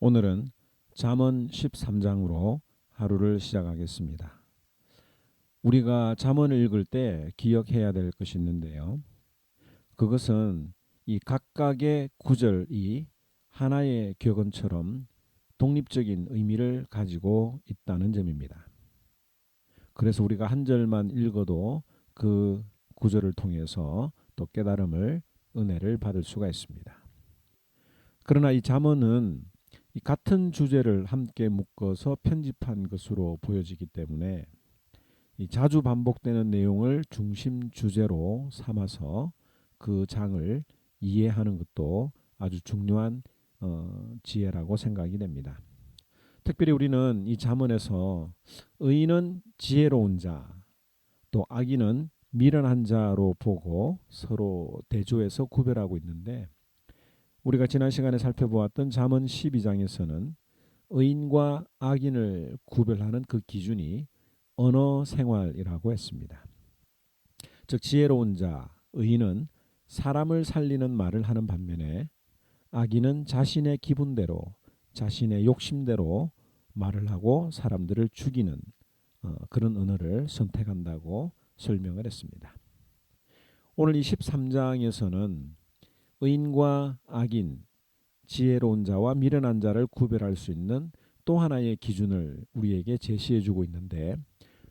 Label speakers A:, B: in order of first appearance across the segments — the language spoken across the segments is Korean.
A: 오늘은 잠언 13장으로 하루를 시작하겠습니다. 우리가 잠언을 읽을 때 기억해야 될 것이 있는데요. 그것은 이 각각의 구절이 하나의 격언처럼 독립적인 의미를 가지고 있다는 점입니다. 그래서 우리가 한 절만 읽어도 그 구절을 통해서 또 깨달음을, 은혜를 받을 수가 있습니다. 그러나 이 잠언은 이 같은 주제를 함께 묶어서 편집한 것으로 보여지기 때문에 이 자주 반복되는 내용을 중심 주제로 삼아서 그 장을 이해하는 것도 아주 중요한 지혜라고 생각이 됩니다. 특별히 우리는 이 잠언에서 의인은 지혜로운 자, 또 악인은 미련한 자로 보고 서로 대조해서 구별하고 있는데, 우리가 지난 시간에 살펴보았던 잠언 12장에서는 의인과 악인을 구별하는 그 기준이 언어 생활이라고 했습니다. 즉 지혜로운 자, 의인은 사람을 살리는 말을 하는 반면에 악인은 자신의 기분대로, 자신의 욕심대로 말을 하고 사람들을 죽이는 그런 언어를 선택한다고 설명을 했습니다. 오늘 이 13장에서는 의인과 악인, 지혜로운 자와 미련한 자를 구별할 수 있는 또 하나의 기준을 우리에게 제시해주고 있는데,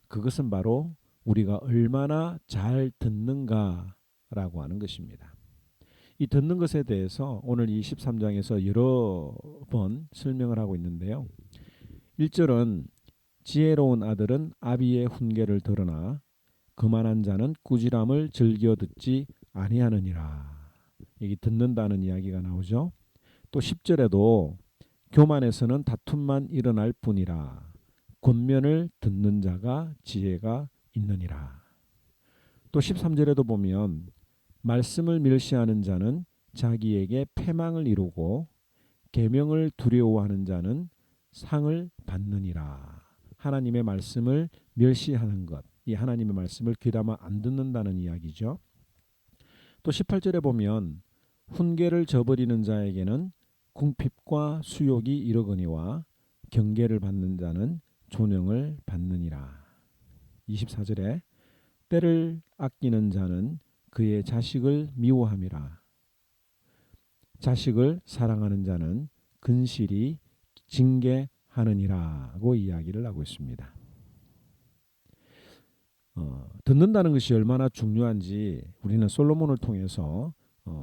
A: 그것은 바로 우리가 얼마나 잘 듣는가라고 하는 것입니다. 이 듣는 것에 대해서 오늘 이 13장에서 여러 번 설명을 하고 있는데요. 1절은 지혜로운 아들은 아비의 훈계를 들으나 거만한 자는 꾸지람을 즐겨 듣지 아니하느니라. 여기 듣는다는 이야기가 나오죠. 또 10절에도 교만에서는 다툼만 일어날 뿐이라 권면을 듣는 자가 지혜가 있느니라. 또 13절에도 보면 말씀을 멸시하는 자는 자기에게 패망을 이루고 계명을 두려워하는 자는 상을 받느니라. 하나님의 말씀을 멸시하는 것, 이 하나님의 말씀을 귀담아 안 듣는다는 이야기죠. 또 18절에 보면 훈계를 저버리는 자에게는 궁핍과 수욕이 이르거니와 경계를 받는 자는 존영을 받느니라. 24절에 때를 아끼는 자는 그의 자식을 미워함이라. 자식을 사랑하는 자는 근실이 징계하느니라고 이야기를 하고 있습니다. 듣는다는 것이 얼마나 중요한지 우리는 솔로몬을 통해서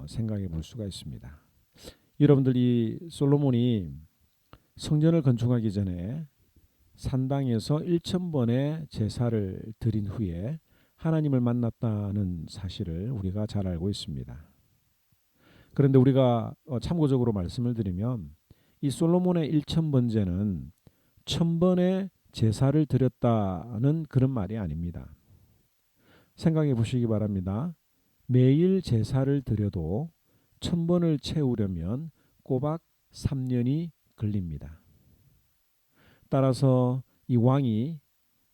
A: 생각해 볼 수가 있습니다. 여러분들이 솔로몬이 성전을 건축하기 전에 산당에서 1000번의 제사를 드린 후에 하나님을 만났다는 사실을 우리가 잘 알고 있습니다. 그런데 우리가 참고적으로 말씀을 드리면 이 솔로몬의 1000번제는 1000번의 제사를 드렸다는 그런 말이 아닙니다. 생각해 보시기 바랍니다. 매일 제사를 드려도 1000번을 채우려면 꼬박 3년이 걸립니다. 따라서 이 왕이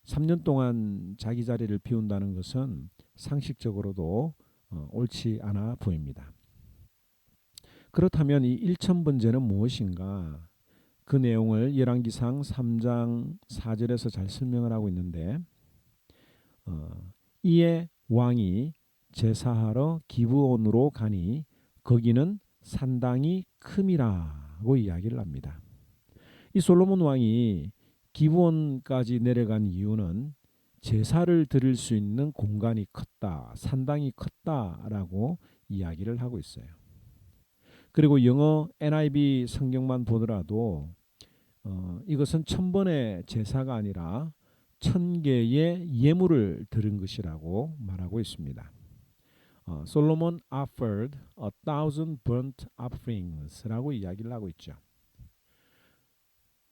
A: 3년 동안 자기 자리를 비운다는 것은 상식적으로도 옳지 않아 보입니다. 그렇다면 이 1000번제는 무엇인가? 그 내용을 열왕기상 3장 4절에서 잘 설명을 하고 있는데, 이에 왕이 제사하러 기브온으로 가니 거기는 산당이 큼이라고 이야기를 합니다. 이 솔로몬 왕이 기브온까지 내려간 이유는 제사를 드릴 수 있는 공간이 컸다, 산당이 컸다라고 이야기를 하고 있어요. 그리고 영어 NIV 성경만 보더라도 이것은 1000번의 제사가 아니라 1000개의 예물을 드린 것이라고 말하고 있습니다. Solomon offered 1000 burnt offerings라고 이야기를 하고 있죠.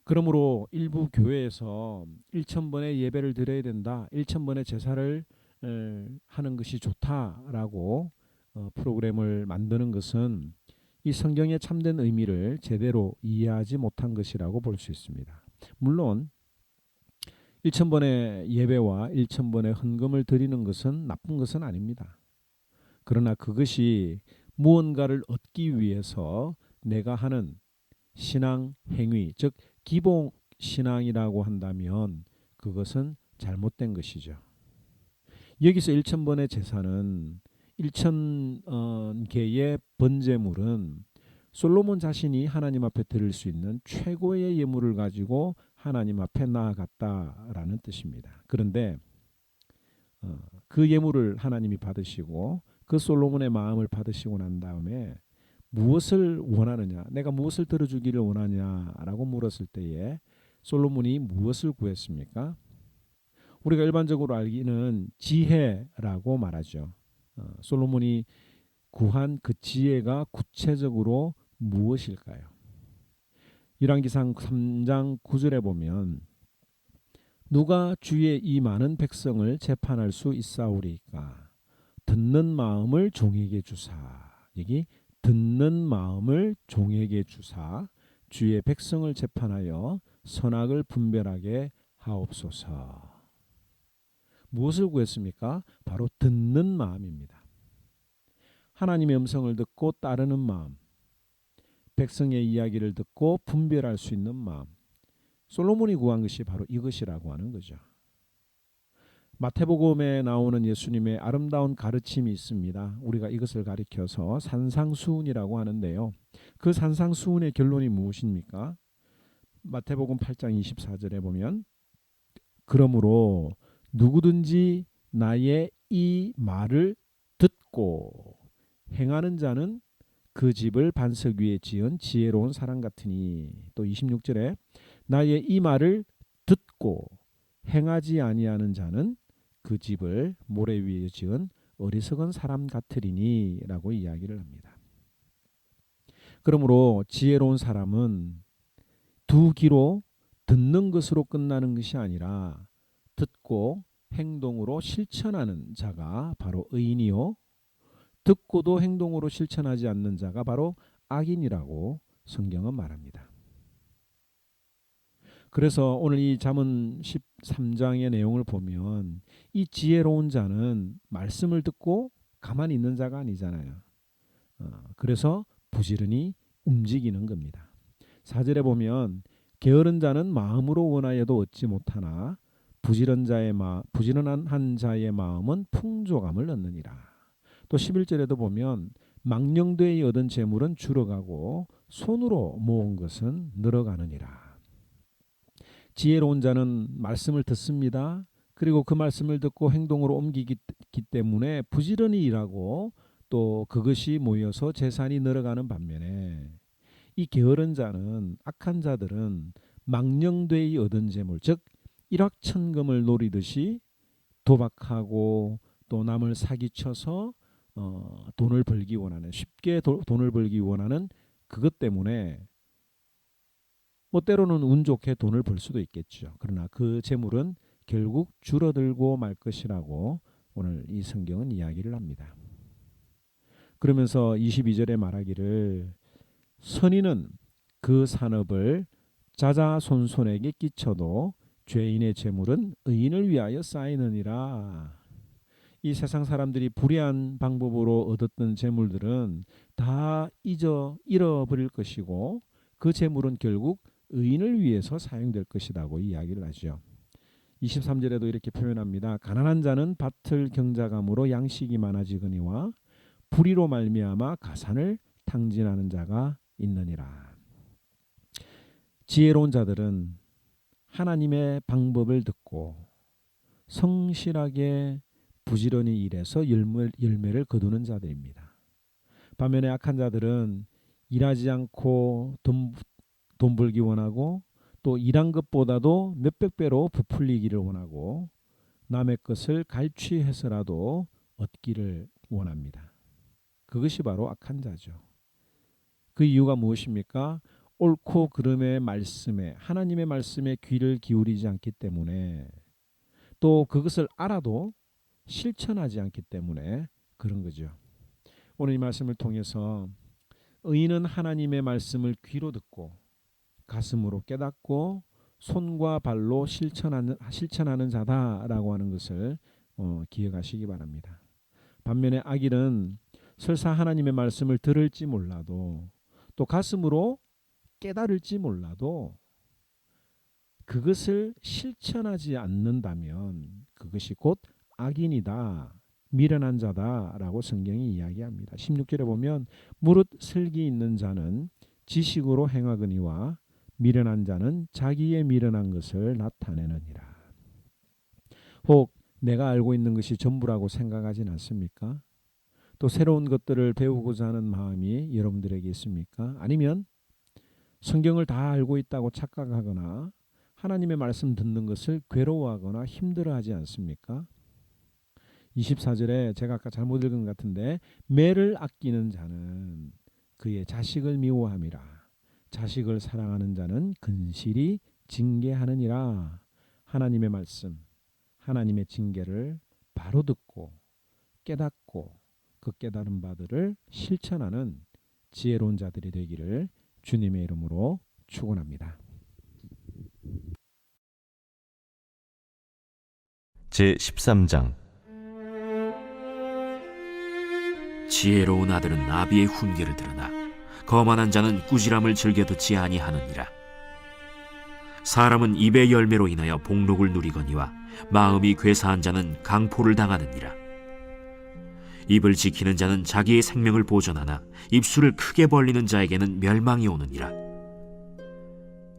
A: 그러므로 일부 교회에서 1000번의 예배를 드려야 된다, 1000번의 제사를 하는 것이 좋다라고 프로그램을 만드는 것은 이 성경의 참된 의미를 제대로 이해하지 못한 것이라고 볼 수 있습니다. 물론 1000번의 예배와 1000번의 헌금을 드리는 것은 나쁜 것은 아닙니다. 그러나 그것이 무언가를 얻기 위해서 내가 하는 신앙 행위, 즉 기복 신앙이라고 한다면 그것은 잘못된 것이죠. 여기서 1,000번의 제사는 1,000개의 번제물은 솔로몬 자신이 하나님 앞에 드릴 수 있는 최고의 예물을 가지고 하나님 앞에 나아갔다라는 뜻입니다. 그런데 그 예물을 하나님이 받으시고 그 솔로몬의 마음을 받으시고 난 다음에 무엇을 원하느냐, 내가 무엇을 들어주기를 원하냐라고 물었을 때에 솔로몬이 무엇을 구했습니까? 우리가 일반적으로 알기는 지혜라고 말하죠. 솔로몬이 구한 그 지혜가 구체적으로 무엇일까요? 열왕기상 3장 9절에 보면 누가 주의 이 많은 백성을 재판할 수 있사오리까? 듣는 마음을 종에게 주사. 여기 듣는 마음을 종에게 주사 주의 백성을 재판하여 선악을 분별하게 하옵소서. 무엇을 구했습니까? 바로 듣는 마음입니다. 하나님의 음성을 듣고 따르는 마음, 백성의 이야기를 듣고 분별할 수 있는 마음. 솔로몬이 구한 것이 바로 이것이라고 하는 거죠. 마태복음에 나오는 예수님의 아름다운 가르침이 있습니다. 우리가 이것을 가리켜서 산상수훈이라고 하는데요. 그 산상수훈의 결론이 무엇입니까? 마태복음 8장 24절에 보면 그러므로 누구든지 나의 이 말을 듣고 행하는 자는 그 집을 반석 위에 지은 지혜로운 사람 같으니, 또 26절에 나의 이 말을 듣고 행하지 아니하는 자는 그 집을 모래 위에 지은 어리석은 사람 같으리니 라고 이야기를 합니다. 그러므로 지혜로운 사람은 두 귀로 듣는 것으로 끝나는 것이 아니라 듣고 행동으로 실천하는 자가 바로 의인이요, 듣고도 행동으로 실천하지 않는 자가 바로 악인이라고 성경은 말합니다. 그래서 오늘 이 잠언 13장의 내용을 보면 이 지혜로운 자는 말씀을 듣고 가만히 있는 자가 아니잖아요. 그래서 부지런히 움직이는 겁니다. 4절에 보면 게으른 자는 마음으로 원하여도 얻지 못하나 부지런한 자의 마음은 풍족함을 얻느니라. 또 11절에도 보면 망령되이 얻은 재물은 줄어가고 손으로 모은 것은 늘어가느니라. 지혜로운 자는 말씀을 듣습니다. 그리고 그 말씀을 듣고 행동으로 옮기기 때문에 부지런히 일하고 또 그것이 모여서 재산이 늘어가는 반면에 이 게으른 자는, 악한 자들은 망령되이 얻은 재물, 즉 일확천금을 노리듯이 도박하고 또 남을 사기쳐서 돈을 벌기 원하는, 쉽게 돈을 벌기 원하는 그것 때문에 뭐 때로는 운 좋게 돈을 벌 수도 있겠죠. 그러나 그 재물은 결국 줄어들고 말 것이라고 오늘 이 성경은 이야기를 합니다. 그러면서 22절에 말하기를 선인은 그 산업을 자자손손에게 끼쳐도 죄인의 재물은 의인을 위하여 쌓이느니라. 이 세상 사람들이 불의한 방법으로 얻었던 재물들은 다 잃어버릴 것이고 그 재물은 결국 의인을 위해서 사용될 것이라고 이야기를 하죠. 23절에도 이렇게 표현합니다. 가난한 자는 밭을 경작함으로 양식이 많아지거니와 불의로 말미암아 가산을 탕진하는 자가 있느니라. 지혜로운 자들은 하나님의 방법을 듣고 성실하게 부지런히 일해서 열매를 거두는 자들입니다. 반면에 악한 자들은 일하지 않고 돈 벌기 원하고 또 일한 것보다도 몇백 배로 부풀리기를 원하고 남의 것을 갈취해서라도 얻기를 원합니다. 그것이 바로 악한 자죠. 그 이유가 무엇입니까? 옳고 그름의 말씀에, 하나님의 말씀에 귀를 기울이지 않기 때문에, 또 그것을 알아도 실천하지 않기 때문에 그런 거죠. 오늘 이 말씀을 통해서 의인은 하나님의 말씀을 귀로 듣고 가슴으로 깨닫고 손과 발로 실천하는 자다라고 하는 것을 기억하시기 바랍니다. 반면에 악인은 설사 하나님의 말씀을 들을지 몰라도 또 가슴으로 깨달을지 몰라도 그것을 실천하지 않는다면 그것이 곧 악인이다, 미련한 자다라고 성경이 이야기합니다. 16절에 보면 무릇 슬기 있는 자는 지식으로 행하거니와 미련한 자는 자기의 미련한 것을 나타내느니라. 혹 내가 알고 있는 것이 전부라고 생각하진 않습니까? 또 새로운 것들을 배우고자 하는 마음이 여러분들에게 있습니까? 아니면 성경을 다 알고 있다고 착각하거나 하나님의 말씀 듣는 것을 괴로워하거나 힘들어하지 않습니까? 24절에 제가 아까 잘못 읽은 것 같은데 매를 아끼는 자는 그의 자식을 미워함이라. 자식을 사랑하는 자는 근실히 징계하느니라. 하나님의 말씀, 하나님의 징계를 바로 듣고 깨닫고 그 깨달은 바들을 실천하는 지혜로운 자들이 되기를 주님의 이름으로 축원합니다.
B: 제13장
C: 지혜로운 아들은 나비의 훈계를 들으나 거만한 자는 꾸지람을 즐겨 듣지 아니하느니라. 사람은 입의 열매로 인하여 복록을 누리거니와 마음이 괴사한 자는 강포를 당하느니라. 입을 지키는 자는 자기의 생명을 보존하나 입술을 크게 벌리는 자에게는 멸망이 오느니라.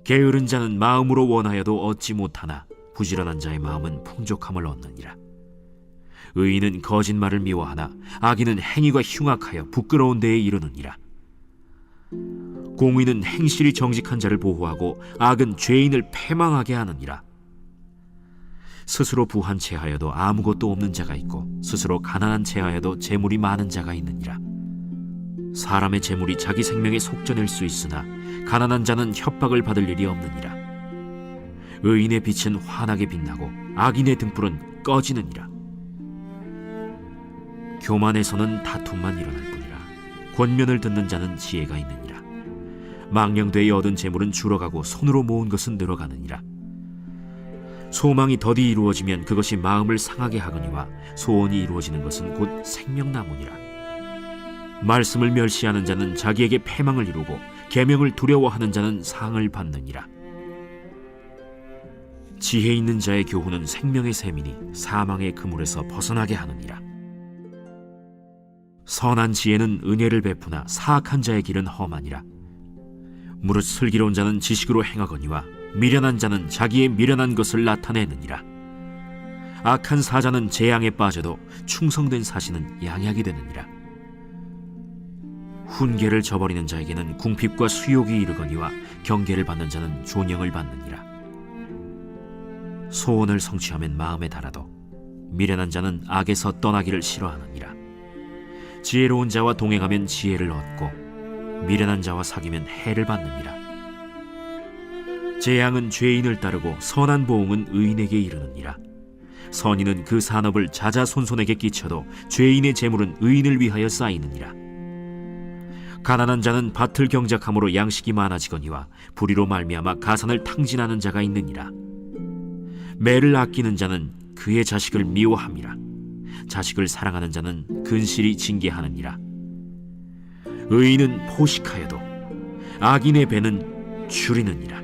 C: 게으른 자는 마음으로 원하여도 얻지 못하나 부지런한 자의 마음은 풍족함을 얻느니라. 의인은 거짓말을 미워하나 악인은 행위가 흉악하여 부끄러운 데에 이르느니라. 공의는 행실이 정직한 자를 보호하고 악은 죄인을 패망하게 하느니라. 스스로 부한 채하여도 아무것도 없는 자가 있고 스스로 가난한 채하여도 재물이 많은 자가 있느니라. 사람의 재물이 자기 생명에 속전할 수 있으나 가난한 자는 협박을 받을 일이 없느니라. 의인의 빛은 환하게 빛나고 악인의 등불은 꺼지느니라. 교만에서는 다툼만 일어날 뿐이라. 권면을 듣는 자는 지혜가 있느니라. 망령되이 얻은 재물은 줄어가고 손으로 모은 것은 늘어가느니라. 소망이 더디 이루어지면 그것이 마음을 상하게 하거니와 소원이 이루어지는 것은 곧 생명나무니라. 말씀을 멸시하는 자는 자기에게 패망을 이루고 계명을 두려워하는 자는 상을 받느니라. 지혜 있는 자의 교훈은 생명의 샘이니 사망의 그물에서 벗어나게 하느니라. 선한 지혜는 은혜를 베푸나 사악한 자의 길은 험하니라. 무릇 슬기로운 자는 지식으로 행하거니와 미련한 자는 자기의 미련한 것을 나타내느니라. 악한 사자는 재앙에 빠져도 충성된 사신은 양약이 되느니라. 훈계를 저버리는 자에게는 궁핍과 수욕이 이르거니와 경계를 받는 자는 존영을 받느니라. 소원을 성취하면 마음에 달아도 미련한 자는 악에서 떠나기를 싫어하느니라. 지혜로운 자와 동행하면 지혜를 얻고 미련한 자와 사귀면 해를 받느니라. 재앙은 죄인을 따르고 선한 보응은 의인에게 이르느니라. 선인은 그 산업을 자자손손에게 끼쳐도 죄인의 재물은 의인을 위하여 쌓이느니라. 가난한 자는 밭을 경작함으로 양식이 많아지거니와 불의로 말미암아 가산을 탕진하는 자가 있느니라. 매를 아끼는 자는 그의 자식을 미워함이라. 자식을 사랑하는 자는 근실히 징계하느니라. 의인은 포식하여도 악인의 배는 줄이느니라.